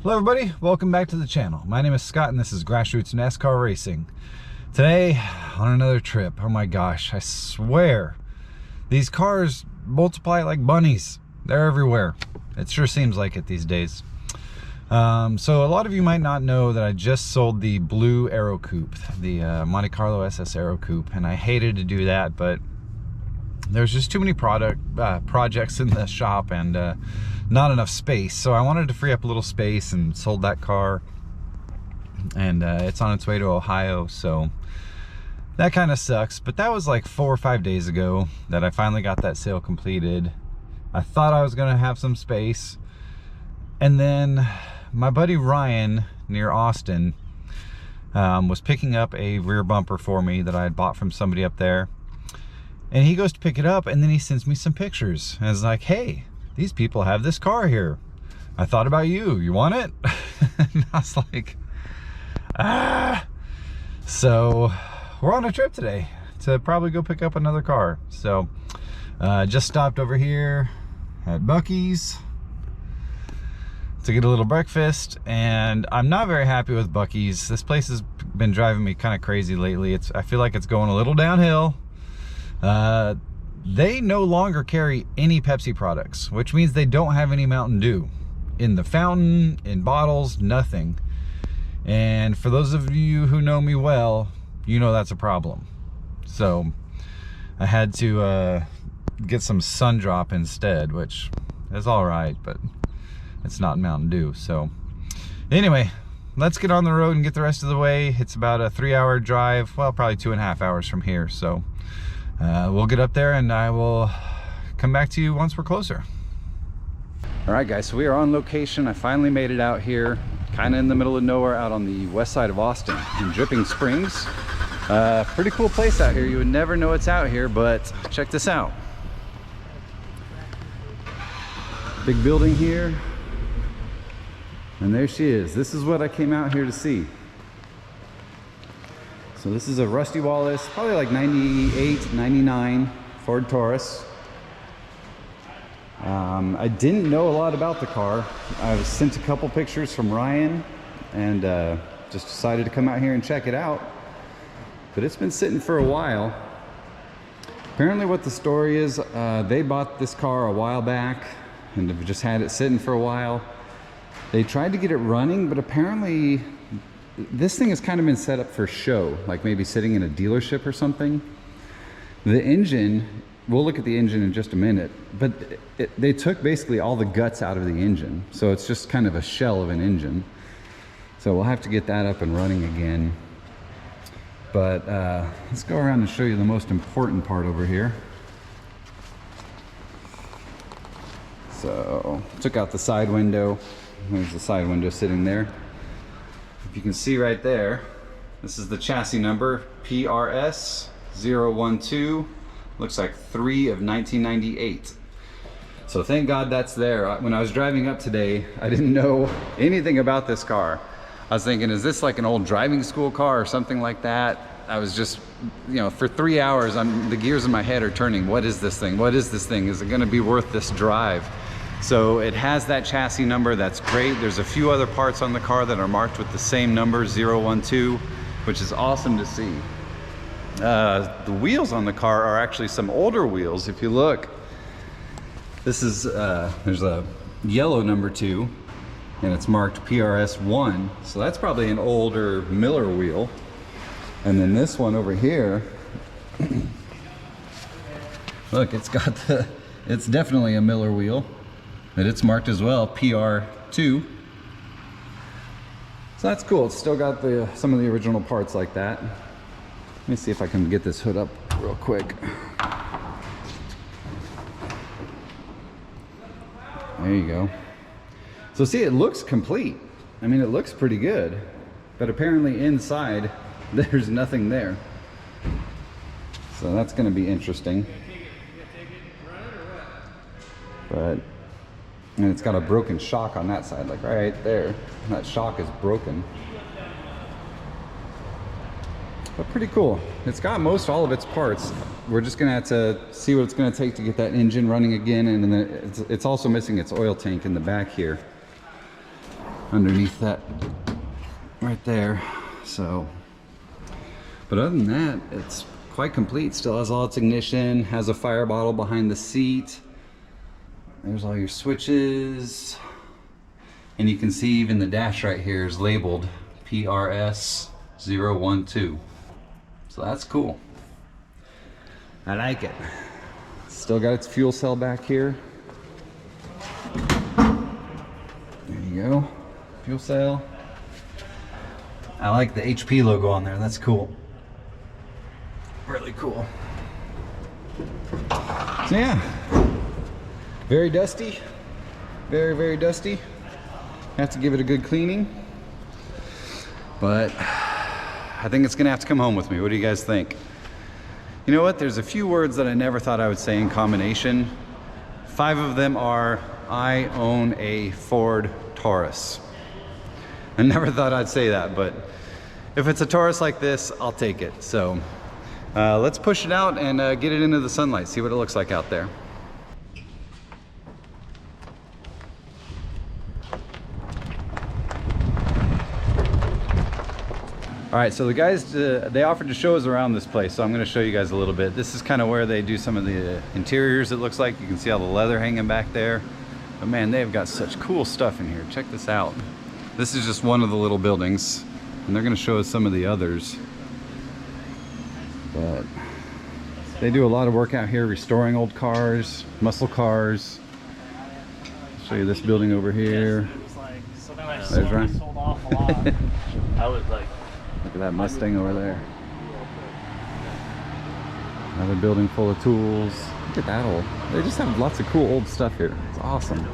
Hello everybody, welcome back to the channel. My name is Scott and this is Grassroots NASCAR Racing. Today, on another trip. Oh my gosh, I swear, these cars multiply like bunnies. They're everywhere. It sure seems like it these days. So a lot of you might not know that I just sold the blue Aero Coupe, the Monte Carlo SS Aero Coupe, and I hated to do that, but there's just too many projects in the shop and not enough space. So I wanted to free up a little space and sold that car, and it's on its way to Ohio, so that kind of sucks. But that was like 4 or 5 days ago that I finally got that sale completed. I thought I was gonna have some space, and then my buddy Ryan near Austin was picking up a rear bumper for me that I had bought from somebody up there, and he goes to pick it up and then he sends me some pictures and is like, hey, these people have this car here. I thought about you. You want it? And I was like, ah. So we're on a trip today to probably go pick up another car. So just stopped over here at Buc-ee's to get a little breakfast, and I'm not very happy with Buc-ee's. This place has been driving me kind of crazy lately. I feel like it's going a little downhill. They no longer carry any Pepsi products, which means they don't have any Mountain Dew in the fountain, in bottles, nothing. And for those of you who know me well, you know that's a problem. So I had to get some Sun Drop instead, which is all right, but it's not Mountain Dew. So anyway, let's get on the road and get the rest of the way. It's about a 3-hour drive, well, probably 2.5 hours from here. So we'll get up there and I will come back to you once we're closer. All right guys, so we are on location. I finally made it out here, kind of in the middle of nowhere, out on the west side of Austin in Dripping Springs. Pretty cool place out here. You would never know it's out here, but check this out. Big building here, and there she is. This is what I came out here to see. So this is a rusty Wallace, probably like 98, 99 Ford Taurus. I didn't know a lot about the car. I was sent a couple pictures from Ryan and just decided to come out here and check it out. But it's been sitting for a while. Apparently what the story is, they bought this car a while back and have just had it sitting for a while. They tried to get it running, but apparently this thing has kind of been set up for show, like maybe sitting in a dealership or something. The engine, we'll look at the engine in just a minute, but they took basically all the guts out of the engine. So it's just kind of a shell of an engine. So we'll have to get that up and running again. But let's go around and show you the most important part over here. So took out the side window. There's the side window sitting there. If you can see right there, this is the chassis number, PRS 012, looks like 3 of 1998. So thank God that's there. When I was driving up today, I didn't know anything about this car. I was thinking, is this like an old driving school car or something like that? I was just, you know, for 3 hours, the gears in my head are turning. What is this thing? What is this thing? Is it gonna be worth this drive? So it has that chassis number, that's great. There's a few other parts on the car that are marked with the same number, 012, which is awesome to see. The wheels on the car are actually some older wheels. If you look, this is, there's a yellow number 2, and it's marked PRS 1. So that's probably an older Miller wheel. And then this one over here, look, it's definitely a Miller wheel. But it's marked as well, PR2. So that's cool. It's still got some of the original parts like that. Let me see if I can get this hood up real quick. There you go. So see, it looks complete. I mean, it looks pretty good. But apparently inside, there's nothing there. So that's going to be interesting. But and it's got a broken shock on that side, like right there. That shock is broken. But pretty cool. It's got most all of its parts. We're just gonna have to see what it's gonna take to get that engine running again, and then it's also missing its oil tank in the back here. underneath that right there. So, but other than that, it's quite complete. Still has all its ignition, has a fire bottle behind the seat. There's all your switches. And you can see even the dash right here is labeled PRS012. So that's cool. I like it. Still got its fuel cell back here. There you go, fuel cell. I like the HP logo on there, that's really cool. So yeah, very dusty, very dusty. Have to give it a good cleaning, but I think it's gonna have to come home with me. What do you guys think? You know what, there's a few words that I never thought I would say in combination. 5 of them are, I own a Ford Taurus. I never thought I'd say that, but if it's a Taurus like this, I'll take it. So let's push it out and get it into the sunlight, see what it looks like out there. All right, so the guys, they offered to show us around this place, so I'm gonna show you guys a little bit. This is kind of where they do some of the interiors, it looks like. You can see all the leather hanging back there. But man, they've got such cool stuff in here. Check this out. This is just one of the little buildings, and they're gonna show us some of the others. But they do a lot of work out here restoring old cars, muscle cars. I'll show you this building over here. There's Ryan. I was like, look at that Mustang over there. Another building full of tools. Look at that old. They just have lots of cool old stuff here. It's awesome.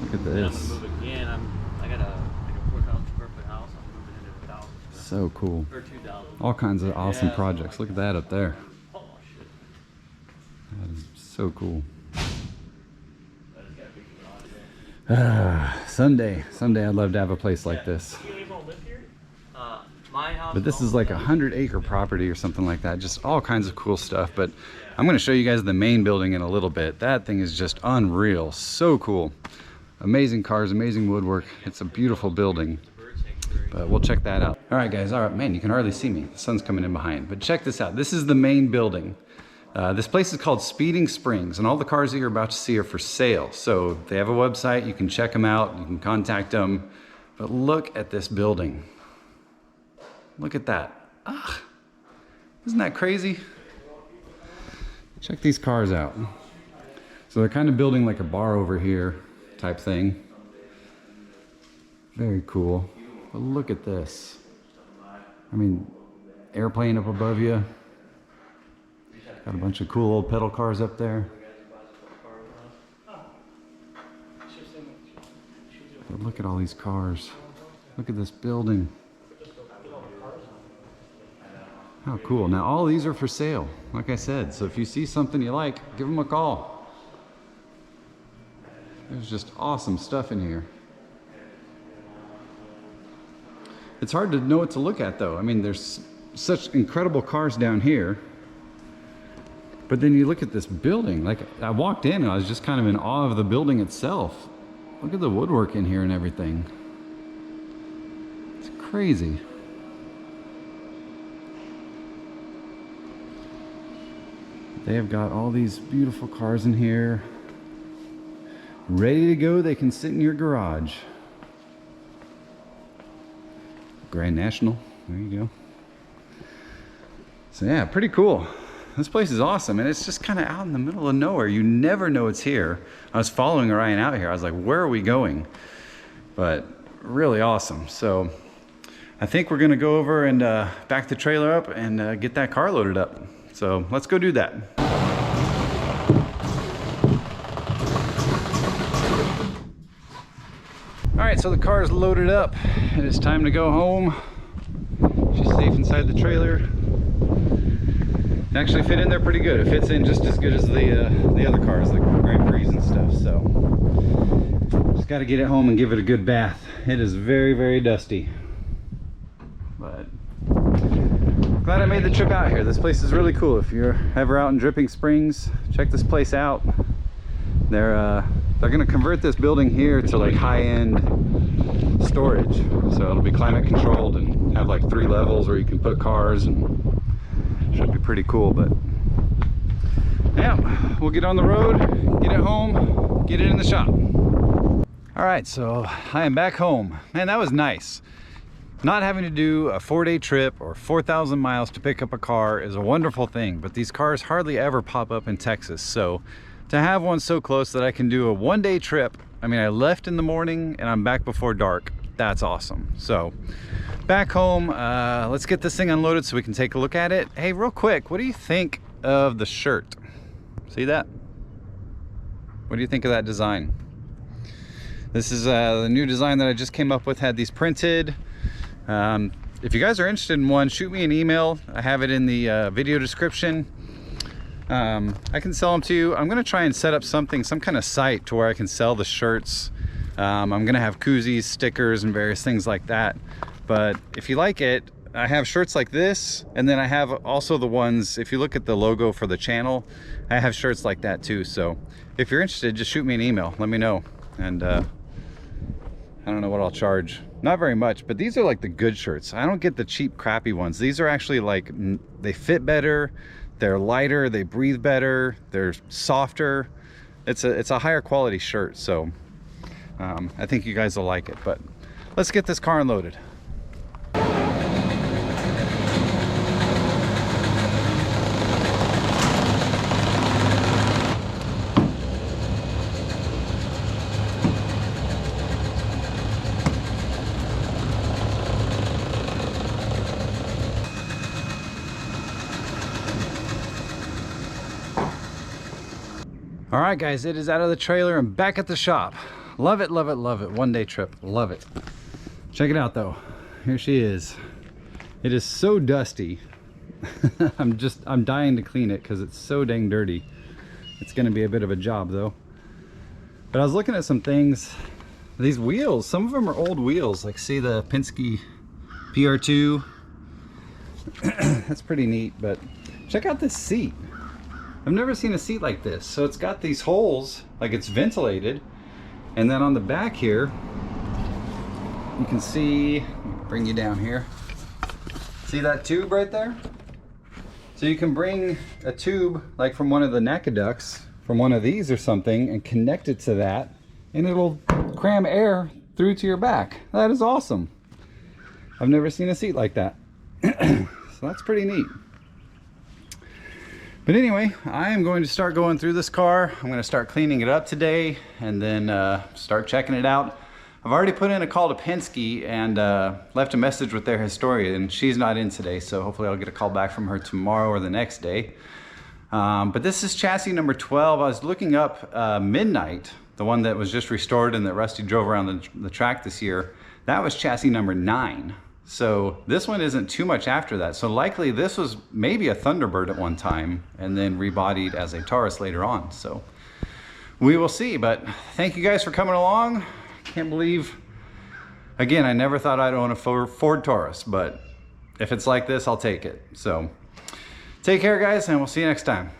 Look at this. I'm moving again. I got a 4,000 square foot house. I'm moving into 1,000. So cool. Or 2,000. All kinds of awesome projects. Look at that up there. Oh shit. That is so cool. Someday I'd love to have a place like this. My house. But this is like a 100-acre property or something like that. Just all kinds of cool stuff. But I'm going to show you guys the main building in a little bit. That thing is just unreal. So cool. Amazing cars, amazing woodwork. It's a beautiful building. But we'll check that out. All right, guys. All right, man, you can hardly see me. The sun's coming in behind. But check this out. This is the main building. This place is called Speeding Springs, and all the cars that you're about to see are for sale. So they have a website. You can check them out. You can contact them. But look at this building. Look at that. Ah, isn't that crazy? Check these cars out. So they're kind of building like a bar over here type thing. Very cool. But look at this. I mean, airplane up above you. Got a bunch of cool old pedal cars up there. But look at all these cars. Look at this building. How cool. Now all these are for sale, like I said. So if you see something you like, give them a call. There's just awesome stuff in here. It's hard to know what to look at though. I mean, there's such incredible cars down here. But then you look at this building. Like, I walked in and I was just kind of in awe of the building itself. Look at the woodwork in here and everything. It's crazy. They have got all these beautiful cars in here. Ready to go, they can sit in your garage. Grand National, there you go. So yeah, pretty cool. This place is awesome, and it's just kind of out in the middle of nowhere. You never know it's here. I was following Ryan out here. I was like, where are we going? But really awesome. So I think we're gonna go over and back the trailer up and get that car loaded up. So let's go do that. All right, so the car is loaded up. It is time to go home. She's safe inside the trailer. It actually fit in there pretty good. It fits in just as good as the other cars, like Grand Prix and stuff. So just got to get it home and give it a good bath. It is very, very dusty. But glad I made the trip out here. This place is really cool. If you're ever out in Dripping Springs, check this place out. They're they're gonna convert this building here to like high-end storage. So it'll be climate controlled and have like 3 levels where you can put cars, and should be pretty cool. But yeah, we'll get on the road, get it home, get it in the shop. All right, so I am back home. Man, that was nice. Not having to do a 4-day trip or 4,000 miles to pick up a car is a wonderful thing, but these cars hardly ever pop up in Texas. So to have one so close that I can do a 1-day trip, I mean, I left in the morning and I'm back before dark. That's awesome. So back home, let's get this thing unloaded so we can take a look at it. Hey, real quick, what do you think of the shirt? See that? What do you think of that design? This is the new design that I just came up with, had these printed. If you guys are interested in one, shoot me an email. I have it in the video description. I can sell them to you. I'm gonna try and set up some kind of site to where I can sell the shirts. I'm gonna have koozies, stickers, and various things like that. But if you like it, I have shirts like this, and then I have also the ones, if you look at the logo for the channel, I have shirts like that too. So if you're interested, just shoot me an email, let me know. And I don't know what I'll charge. Not very much, but these are like the good shirts. I don't get the cheap, crappy ones. These are actually like, they fit better, they're lighter, they breathe better, they're softer. It's a higher quality shirt, so I think you guys will like it. But let's get this car unloaded. All right, guys, it is out of the trailer and back at the shop. Love it, love it, love it. 1-day trip, love it. Check it out though. Here she is. It is so dusty. I'm dying to clean it because it's so dang dirty. It's gonna be a bit of a job though. But I was looking at some things. These wheels, some of them are old wheels. Like see the Penske PR2. That's pretty neat, but check out this seat. I've never seen a seat like this. So it's got these holes, like it's ventilated. And then on the back here, you can see, let me bring you down here. See that tube right there? So you can bring a tube like from one of the NACA ducts, from one of these or something, and connect it to that, and it'll cram air through to your back. That is awesome. I've never seen a seat like that. So that's pretty neat. But anyway, I am going to start going through this car. I'm going to start cleaning it up today and then start checking it out. I've already put in a call to Penske and left a message with their historian. She's not in today, so hopefully I'll get a call back from her tomorrow or the next day. But this is chassis number 12. I was looking up Midnight, the one that was just restored and that Rusty drove around the track this year. That was chassis number 9. So this one isn't too much after that. So likely this was maybe a Thunderbird at one time and then rebodied as a Taurus later on. So we will see, but thank you guys for coming along. Can't believe, again, I never thought I'd own a Ford Taurus, but if it's like this, I'll take it. So take care, guys, and we'll see you next time.